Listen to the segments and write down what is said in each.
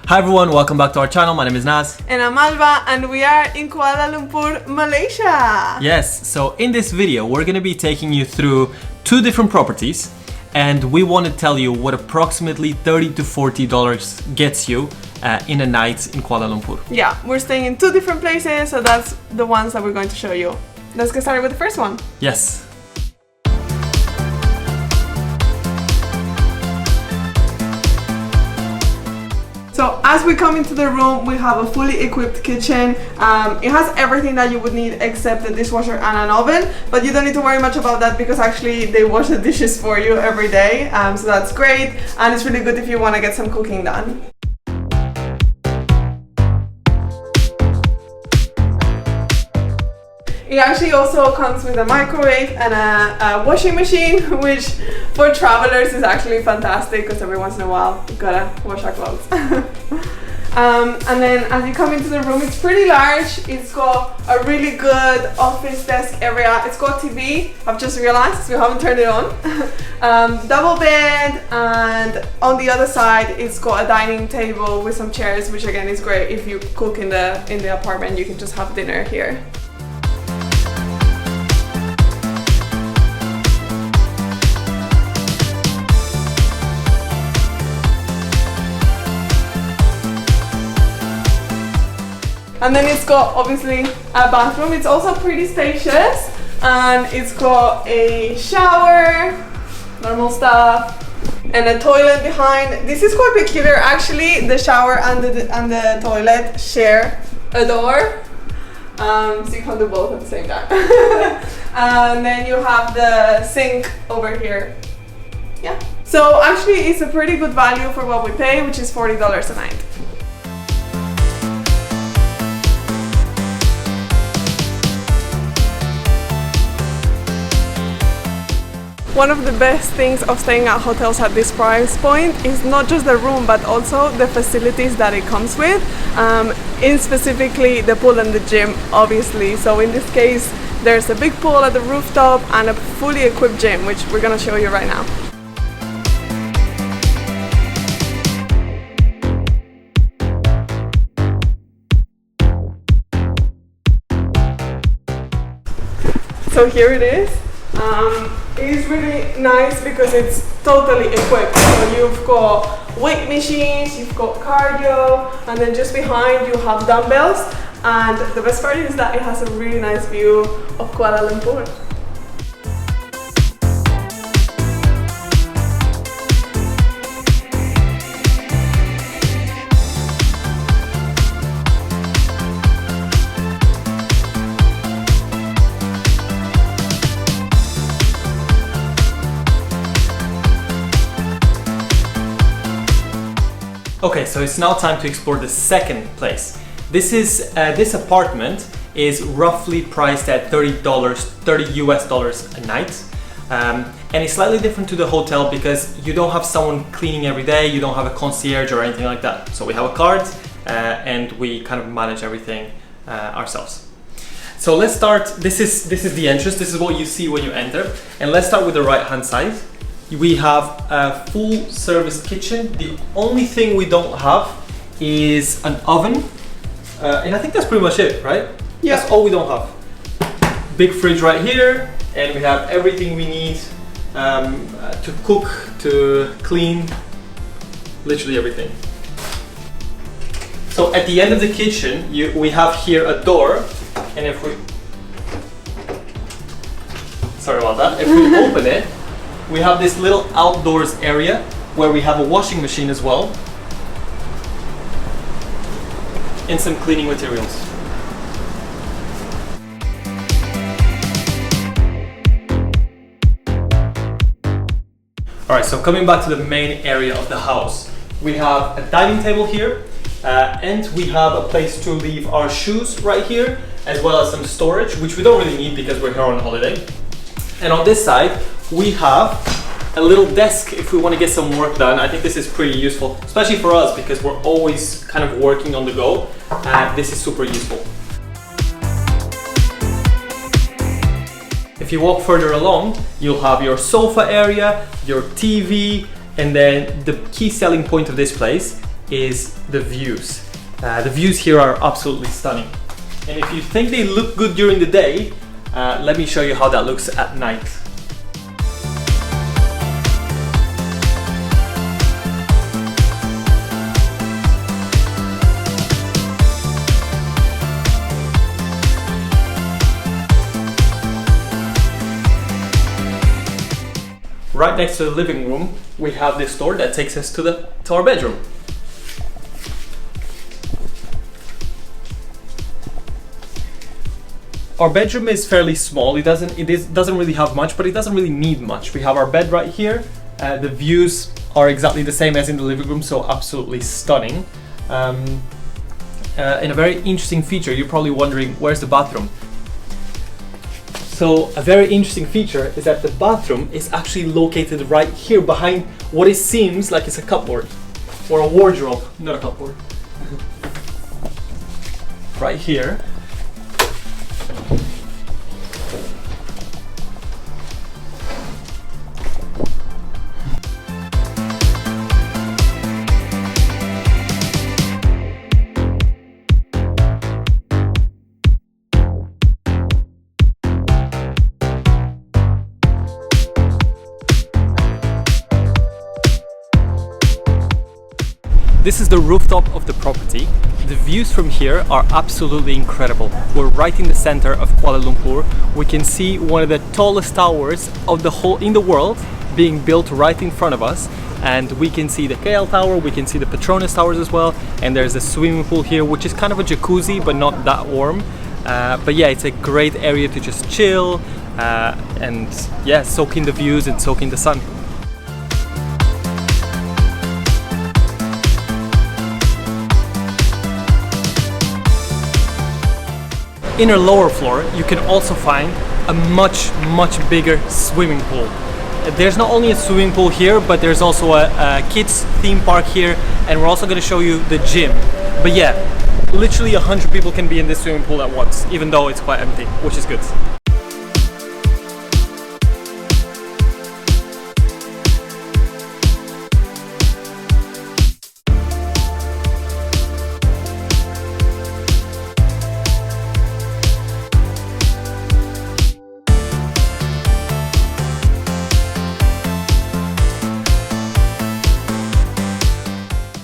Hi everyone, welcome back to our channel. My name is Naz. And I'm Alba, and we are in Kuala Lumpur, Malaysia. Yes, so in this video, we're going to be taking you through two different properties, and we want to tell you what approximately $30 to $40 gets you in a night in Kuala Lumpur. Yeah, we're staying in two different places, so that's the ones that we're going to show you. Let's get started with the first one. Yes. So as we come into the room, we have a fully equipped kitchen. It has everything that you would need except a dishwasher and an oven, but you don't need to worry much about that because actually they wash the dishes for you every day. So that's great, and it's really good if you want to get some cooking done. It actually also comes with a microwave and a washing machine, which for travelers is actually fantastic because every once in a while we've gotta wash our clothes. And then as you come into the room, it's pretty large. It's got a really good office desk area. It's got TV, I've just realized, we haven't turned it on. Double bed, and on the other side it's got a dining table with some chairs, which again is great if you cook in the apartment. You can just have dinner here. And then it's got obviously a bathroom. It's also pretty spacious, and it's got a shower, normal stuff, and a toilet behind. This is quite peculiar actually. The shower and the toilet share a door, so you can do both at the same time. And then you have the sink over here. Yeah. So actually, it's a pretty good value for what we pay, which is $40 a night. One of the best things of staying at hotels at this price point is not just the room, but also the facilities that it comes with, in specifically the pool and the gym, obviously. So in this case, there's a big pool at the rooftop and a fully equipped gym, which we're gonna show you right now. So here it is. It is really nice because it's totally equipped. So you've got weight machines, you've got cardio, and then just behind you have dumbbells. And the best part is that it has a really nice view of Kuala Lumpur. Okay, so it's now time to explore the second place. This apartment is roughly priced at $30 US a night. And it's slightly different to the hotel because you don't have someone cleaning every day, you don't have a concierge or anything like that. So we have a card and we kind of manage everything ourselves. So let's start. This is the entrance. This is what you see when you enter. And let's start with the right hand side. We have a full service kitchen. The only thing we don't have is an oven. And I think that's pretty much it, right? Yeah. That's all we don't have. Big fridge right here, and we have everything we need to cook, to clean, literally everything. So at the end of the kitchen, we have here a door, and if we, sorry about that, if we open it, we have this little outdoors area where we have a washing machine as well and some cleaning materials. Alright, so coming back to the main area of the house, we have a dining table here and we have a place to leave our shoes right here, as well as some storage, which we don't really need because we're here on holiday. And on this side, we have a little desk if we want to get some work done. I think this is pretty useful, especially for us because we're always kind of working on the go. This is super useful. If you walk further along, you'll have your sofa area, your TV, and then the key selling point of this place is the views. The views here are absolutely stunning. And if you think they look good during the day, let me show you how that looks at night. Right next to the living room, we have this door that takes us to our bedroom. Our bedroom is fairly small. It doesn't really have much, but it doesn't really need much. We have our bed right here. The views are exactly the same as in the living room, so absolutely stunning. And a very interesting feature, you're probably wondering, where's the bathroom? So a very interesting feature is that the bathroom is actually located right here behind what it seems like it's a cupboard or a wardrobe, not a cupboard. Right here. This is the rooftop of the property. The views from here are absolutely incredible. We're right in the center of Kuala Lumpur. We can see one of the tallest towers of in the world being built right in front of us. And we can see the KL Tower, we can see the Petronas Towers as well. And there's a swimming pool here, which is kind of a jacuzzi, but not that warm. But yeah, it's a great area to just chill and yeah, soak in the views and soak in the sun. In our lower floor, you can also find a much bigger swimming pool. There's not only a swimming pool here, but there's also a kids theme park here, and we're also going to show you the gym. But yeah, literally 100 people can be in this swimming pool at once, even though it's quite empty, which is good.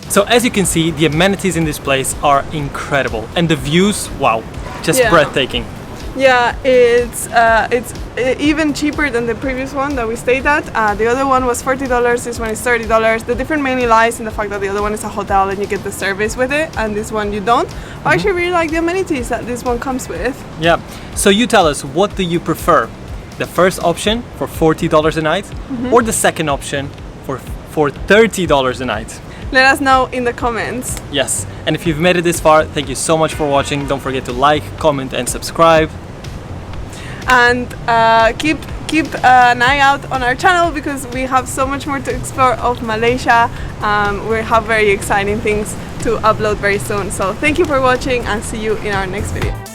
So as you can see, the amenities in this place are incredible, and the views, wow, just breathtaking. Yeah, it's even cheaper than the previous one that we stayed at. The other one was $40, this one is $30. The difference mainly lies in the fact that the other one is a hotel and you get the service with it, and this one you don't. I actually really like the amenities that this one comes with. Yeah, so you tell us, what do you prefer? The first option for $40 a night, or the second option for $30 a night? Let us know in the comments. Yes, and if you've made it this far, thank you so much for watching. Don't forget to like, comment and subscribe. And keep an eye out on our channel, because we have so much more to explore of Malaysia. We have very exciting things to upload very soon. So thank you for watching, and see you in our next video.